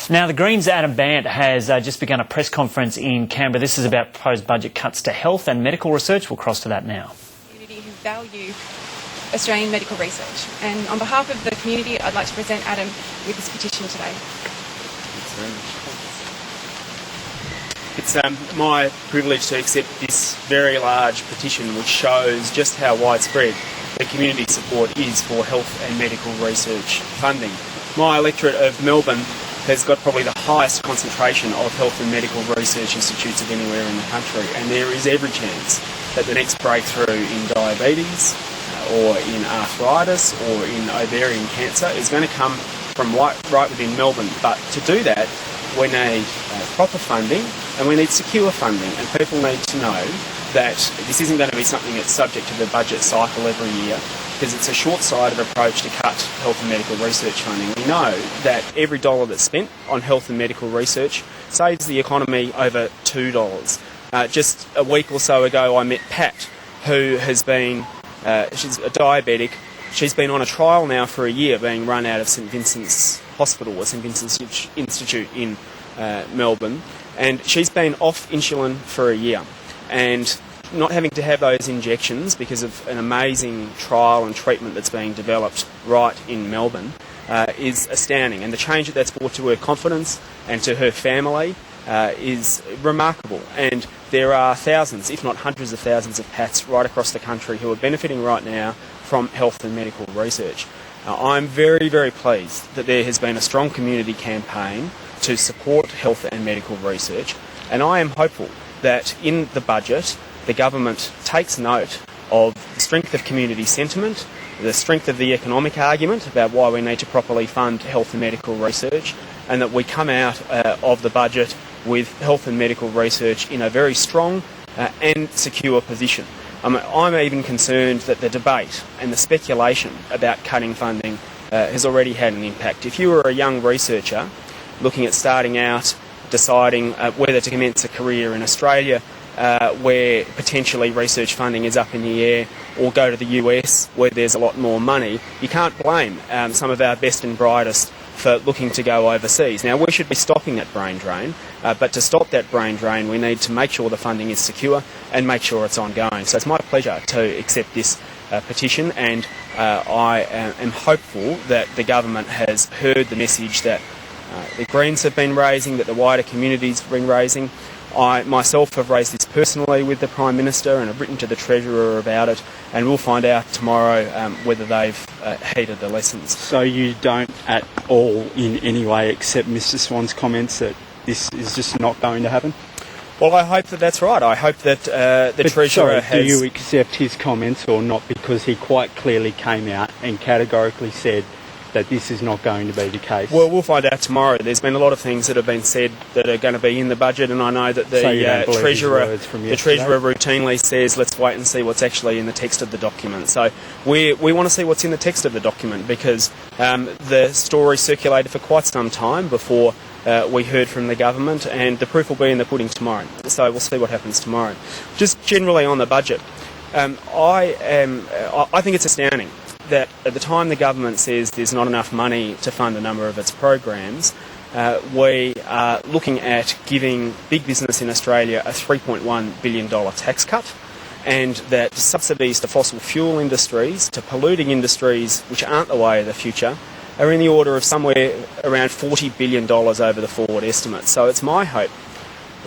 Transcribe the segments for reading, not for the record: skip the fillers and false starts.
Now, the Greens' Adam Bandt has just begun a press conference in Canberra. This is about proposed budget cuts to health and medical research. We'll cross to that now. Community who value Australian medical research. And on behalf of the community, I'd like to present Adam with this petition today. Thanks very much. It's my privilege to accept this very large petition which shows just how widespread the community support is for health and medical research funding. My electorate of Melbourne has got probably the highest concentration of health and medical research institutes of anywhere in the country, and there is every chance that the next breakthrough in diabetes or in arthritis or in ovarian cancer is going to come from right within Melbourne. But to do that, we need proper funding and we need secure funding, and people need to know that this isn't going to be something that's subject to the budget cycle every year, because it's a short-sighted approach to cut health and medical research funding. We know that every dollar that's spent on health and medical research saves the economy over $2. Just a week or so ago I met Pat, who has been, she's a diabetic. She's been on a trial now for a year being run out of St Vincent's Hospital or St Vincent's Institute in Melbourne, and she's been off insulin for a year. And not having to have those injections because of an amazing trial and treatment that's being developed right in Melbourne is astounding. And the change that's brought to her confidence and to her family is remarkable. And there are thousands, if not hundreds of thousands of Pats right across the country who are benefiting right now from health and medical research. I'm very, very pleased that there has been a strong community campaign to support health and medical research, and I am hopeful that in the budget the government takes note of the strength of community sentiment, the strength of the economic argument about why we need to properly fund health and medical research, and that we come out of the budget with health and medical research in a very strong and secure position. I'm even concerned that the debate and the speculation about cutting funding has already had an impact. If you were a young researcher looking at starting out, deciding whether to commence a career in Australia, where potentially research funding is up in the air, or go to the US where there's a lot more money, you can't blame some of our best and brightest for looking to go overseas. Now, we should be stopping that brain drain, but to stop that brain drain we need to make sure the funding is secure and make sure it's ongoing. So it's my pleasure to accept this petition, and I am hopeful that the government has heard the message that the Greens have been raising, that the wider community's been raising. I myself have raised this personally with the Prime Minister and have written to the Treasurer about it, and we'll find out tomorrow whether they've heeded the lessons. So you don't at all in any way accept Mr Swan's comments that this is just not going to happen? Well, I hope that that's right. I hope that the Treasurer has... Do you accept his comments or not? Because he quite clearly came out and categorically said that this is not going to be the case. Well, we'll find out tomorrow. There's been a lot of things that have been said that are going to be in the budget, and I know that the Treasurer routinely says, let's wait and see what's actually in the text of the document. So we want to see what's in the text of the document, because the story circulated for quite some time before we heard from the government, and the proof will be in the pudding tomorrow. So we'll see what happens tomorrow. Just generally on the budget, I think it's astounding that at the time the government says there's not enough money to fund a number of its programs, we are looking at giving big business in Australia a $3.1 billion tax cut, and that subsidies to fossil fuel industries, to polluting industries which aren't the way of the future, are in the order of somewhere around $40 billion over the forward estimate. So it's my hope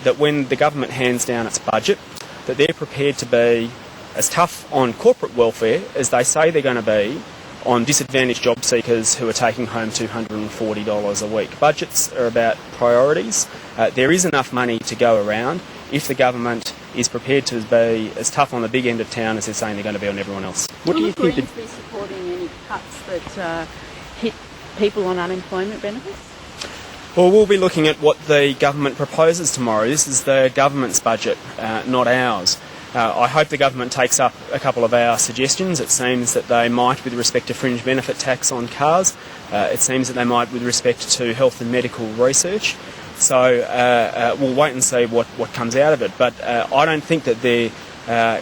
that when the government hands down its budget, that they're prepared to be as tough on corporate welfare as they say they're going to be on disadvantaged job seekers who are taking home $240 a week. Budgets are about priorities. There is enough money to go around if the government is prepared to be as tough on the big end of town as they're saying they're going to be on everyone else. What do you think? Will the Greens be supporting any cuts that hit people on unemployment benefits? Well, we'll be looking at what the government proposes tomorrow. This is the government's budget, not ours. I hope the government takes up a couple of our suggestions. It seems that they might with respect to fringe benefit tax on cars. It seems that they might with respect to health and medical research. So we'll wait and see what comes out of it. But I don't think that there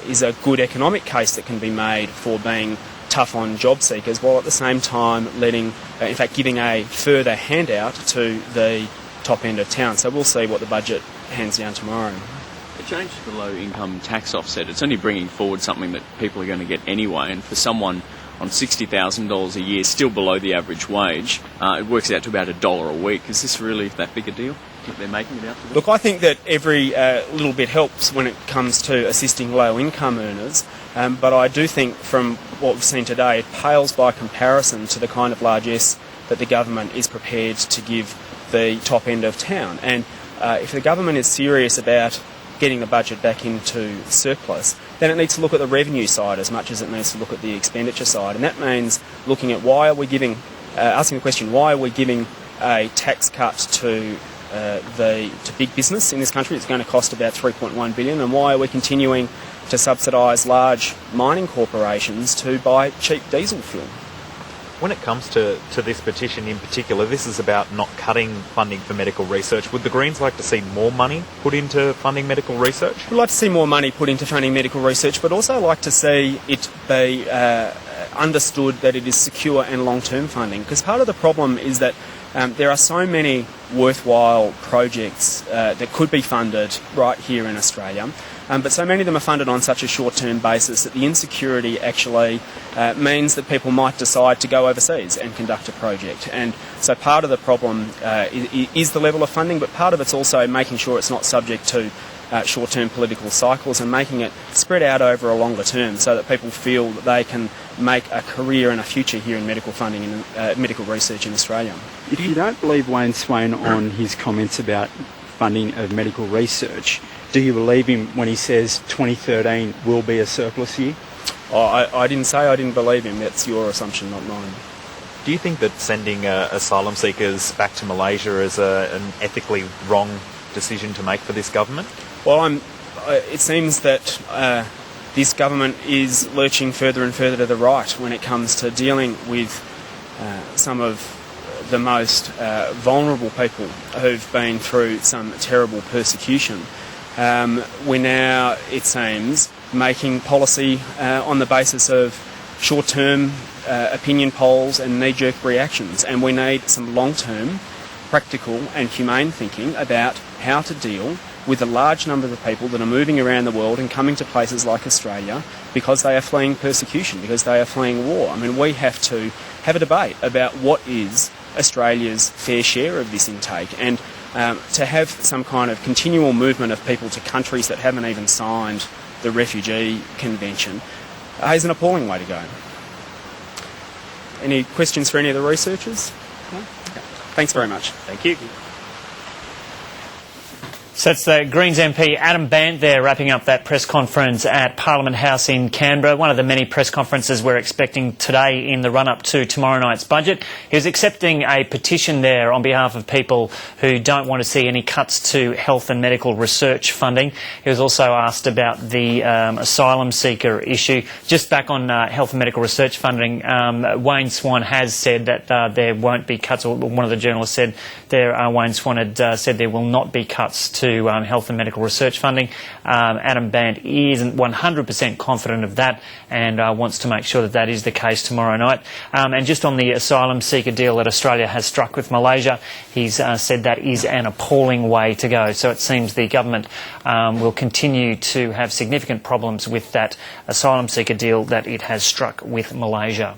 is a good economic case that can be made for being tough on job seekers, while at the same time giving a further handout to the top end of town. So we'll see what the budget hands down tomorrow. A change to the low income tax offset, it's only bringing forward something that people are going to get anyway, and for someone on $60,000 a year, still below the average wage, it works out to about $1 a week. Is this really that big a deal? Do you think they're making it out to be? Look, I think that every little bit helps when it comes to assisting low income earners, but I do think from what we've seen today, it pales by comparison to the kind of largesse that the government is prepared to give the top end of town. And if the government is serious about getting the budget back into surplus, then it needs to look at the revenue side as much as it needs to look at the expenditure side. And that means looking at asking the question, why are we giving a tax cut to big business in this country? It's going to cost about $3.1 billion. And why are we continuing to subsidise large mining corporations to buy cheap diesel fuel? When it comes to this petition in particular, this is about not cutting funding for medical research. Would the Greens like to see more money put into funding medical research? We'd like to see more money put into funding medical research, but also like to see it be understood that it is secure and long-term funding. Because part of the problem is that there are so many worthwhile projects that could be funded right here in Australia, but so many of them are funded on such a short-term basis that the insecurity actually means that people might decide to go overseas and conduct a project. And so part of the problem is the level of funding, but part of it's also making sure it's not subject to short-term political cycles and making it spread out over a longer term so that people feel that they can make a career and a future here in medical funding and medical research in Australia. If you don't believe Wayne Swain on his comments about funding of medical research, do you believe him when he says 2013 will be a surplus year? I didn't say I didn't believe him. That's your assumption, not mine. Do you think that sending asylum seekers back to Malaysia is an ethically wrong decision to make for this government? Well, it seems that this government is lurching further and further to the right when it comes to dealing with some of the most vulnerable people who've been through some terrible persecution. We're now, it seems, making policy on the basis of short-term opinion polls and knee-jerk reactions, and we need some long-term, practical and humane thinking about how to deal with the large number of people that are moving around the world and coming to places like Australia because they are fleeing persecution, because they are fleeing war. I mean, we have to have a debate about what is Australia's fair share of this intake, and to have some kind of continual movement of people to countries that haven't even signed the Refugee Convention is an appalling way to go. Any questions for any of the researchers? No? Okay. Thanks very much. Thank you. So it's the Greens MP Adam Bandt there wrapping up that press conference at Parliament House in Canberra, one of the many press conferences we're expecting today in the run-up to tomorrow night's budget. He was accepting a petition there on behalf of people who don't want to see any cuts to health and medical research funding. He was also asked about the asylum seeker issue. Just back on health and medical research funding, Wayne Swan has said that there won't be cuts, or one of the journalists said there, Wayne Swan had said there will not be cuts to health and medical research funding. Adam Bandt isn't 100% confident of that and wants to make sure that that is the case tomorrow night. And just on the asylum seeker deal that Australia has struck with Malaysia, he's said that is an appalling way to go. So it seems the government will continue to have significant problems with that asylum seeker deal that it has struck with Malaysia.